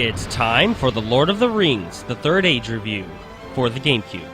It's time for the Lord of the Rings, the Third Age review, for the GameCube.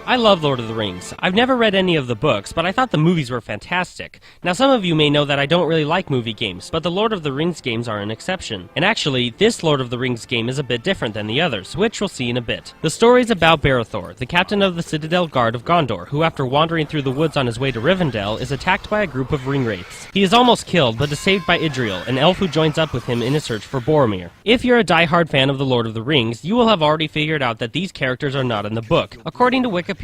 I love Lord of the Rings. I've never read any of the books, but I thought the movies were fantastic. Now some of you may know that I don't really like movie games, but the Lord of the Rings games are an exception. And actually, this Lord of the Rings game is a bit different than the others, which we'll see in a bit. The story is about Barethor, the captain of the Citadel Guard of Gondor, who after wandering through the woods on his way to Rivendell is attacked by a group of ringwraiths. He is almost killed, but is saved by Idriel, an elf who joins up with him in his search for Boromir. If you're a die-hard fan of the Lord of the Rings, you will have already figured out that these characters are not in the book. According to Wikipedia,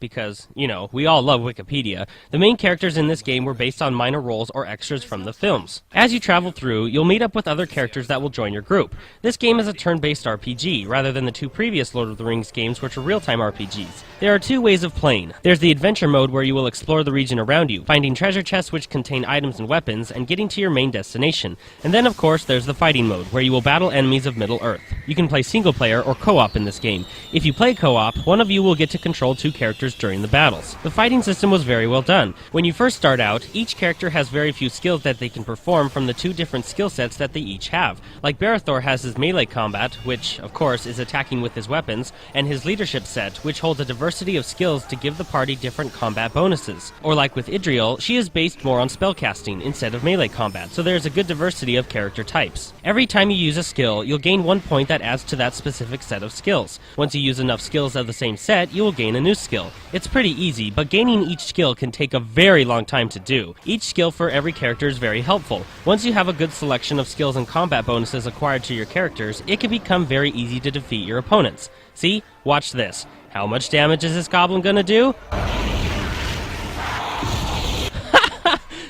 because, you know, we all love Wikipedia, the main characters in this game were based on minor roles or extras from the films. As you travel through, you'll meet up with other characters that will join your group. This game is a turn-based RPG, rather than the two previous Lord of the Rings games which are real-time RPGs. There are two ways of playing. There's the adventure mode where you will explore the region around you, finding treasure chests which contain items and weapons, and getting to your main destination. And then of course there's the fighting mode, where you will battle enemies of Middle-earth. You can play single-player or co-op in this game. If you play co-op, one of you will get to control two characters during the battles. The fighting system was very well done. When you first start out, each character has very few skills that they can perform from the two different skill sets that they each have. Like Barethor has his melee combat, which, of course, is attacking with his weapons, and his leadership set, which holds a diversity of skills to give the party different combat bonuses. Or like with Idriel, she is based more on spellcasting instead of melee combat, so there's a good diversity of character types. Every time you use a skill, you'll gain 1 point that adds to that specific set of skills. Once you use enough skills of the same set, you will gain a new skill. It's pretty easy, but gaining each skill can take a very long time to do. Each skill for every character is very helpful. Once you have a good selection of skills and combat bonuses acquired to your characters, it can become very easy to defeat your opponents. See? Watch this. How much damage is this goblin gonna do?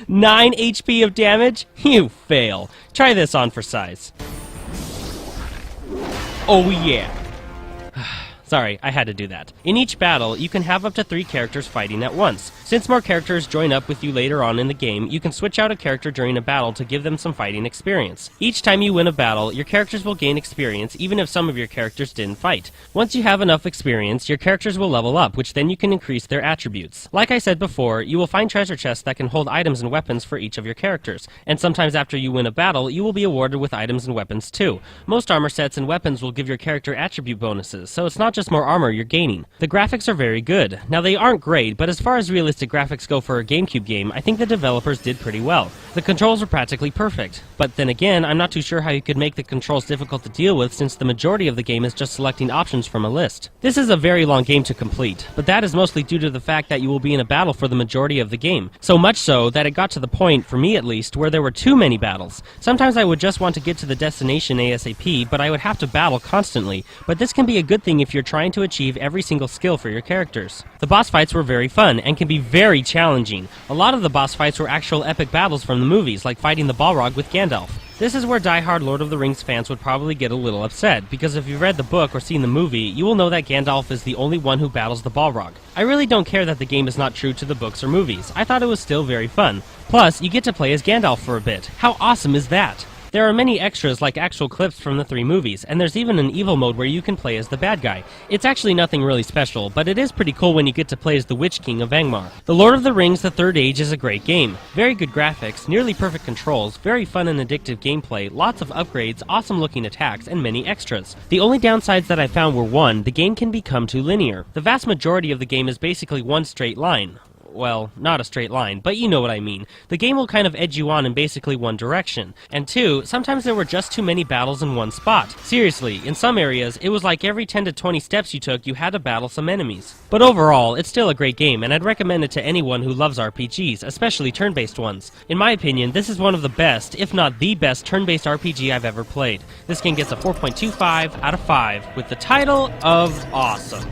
9 HP of damage? You fail. Try this on for size. Oh yeah. Sorry, I had to do that. In each battle, you can have up to 3 characters fighting at once. Since more characters join up with you later on in the game, you can switch out a character during a battle to give them some fighting experience. Each time you win a battle, your characters will gain experience even if some of your characters didn't fight. Once you have enough experience, your characters will level up, which then you can increase their attributes. Like I said before, you will find treasure chests that can hold items and weapons for each of your characters, and sometimes after you win a battle, you will be awarded with items and weapons too. Most armor sets and weapons will give your character attribute bonuses, so it's not just more armor you're gaining. The graphics are very good. Now they aren't great, but as far as realistic graphics go for a GameCube game, I think the developers did pretty well. The controls are practically perfect. But then again, I'm not too sure how you could make the controls difficult to deal with since the majority of the game is just selecting options from a list. This is a very long game to complete, but that is mostly due to the fact that you will be in a battle for the majority of the game. So much so that it got to the point, for me at least, where there were too many battles. Sometimes I would just want to get to the destination ASAP, but I would have to battle constantly. But this can be a good thing if you're trying to achieve every single skill for your characters. The boss fights were very fun and can be very challenging. A lot of the boss fights were actual epic battles from the movies, like fighting the Balrog with Gandalf. This is where die-hard Lord of the Rings fans would probably get a little upset, because if you've read the book or seen the movie, you will know that Gandalf is the only one who battles the Balrog. I really don't care that the game is not true to the books or movies. I thought it was still very fun. Plus, you get to play as Gandalf for a bit. How awesome is that? There are many extras like actual clips from the 3 movies, and there's even an evil mode where you can play as the bad guy. It's actually nothing really special, but it is pretty cool when you get to play as the Witch King of Angmar. The Lord of the Rings: The Third Age is a great game. Very good graphics, nearly perfect controls, very fun and addictive gameplay, lots of upgrades, awesome looking attacks, and many extras. The only downsides that I found were 1, the game can become too linear. The vast majority of the game is basically one straight line. Well, not a straight line, but you know what I mean. The game will kind of edge you on in basically one direction. And 2, sometimes there were just too many battles in one spot. Seriously, in some areas, it was like every 10 to 20 steps you took, you had to battle some enemies. But overall, it's still a great game, and I'd recommend it to anyone who loves RPGs, especially turn-based ones. In my opinion, this is one of the best, if not the best, turn-based RPG I've ever played. This game gets a 4.25 out of 5, with the title of awesome.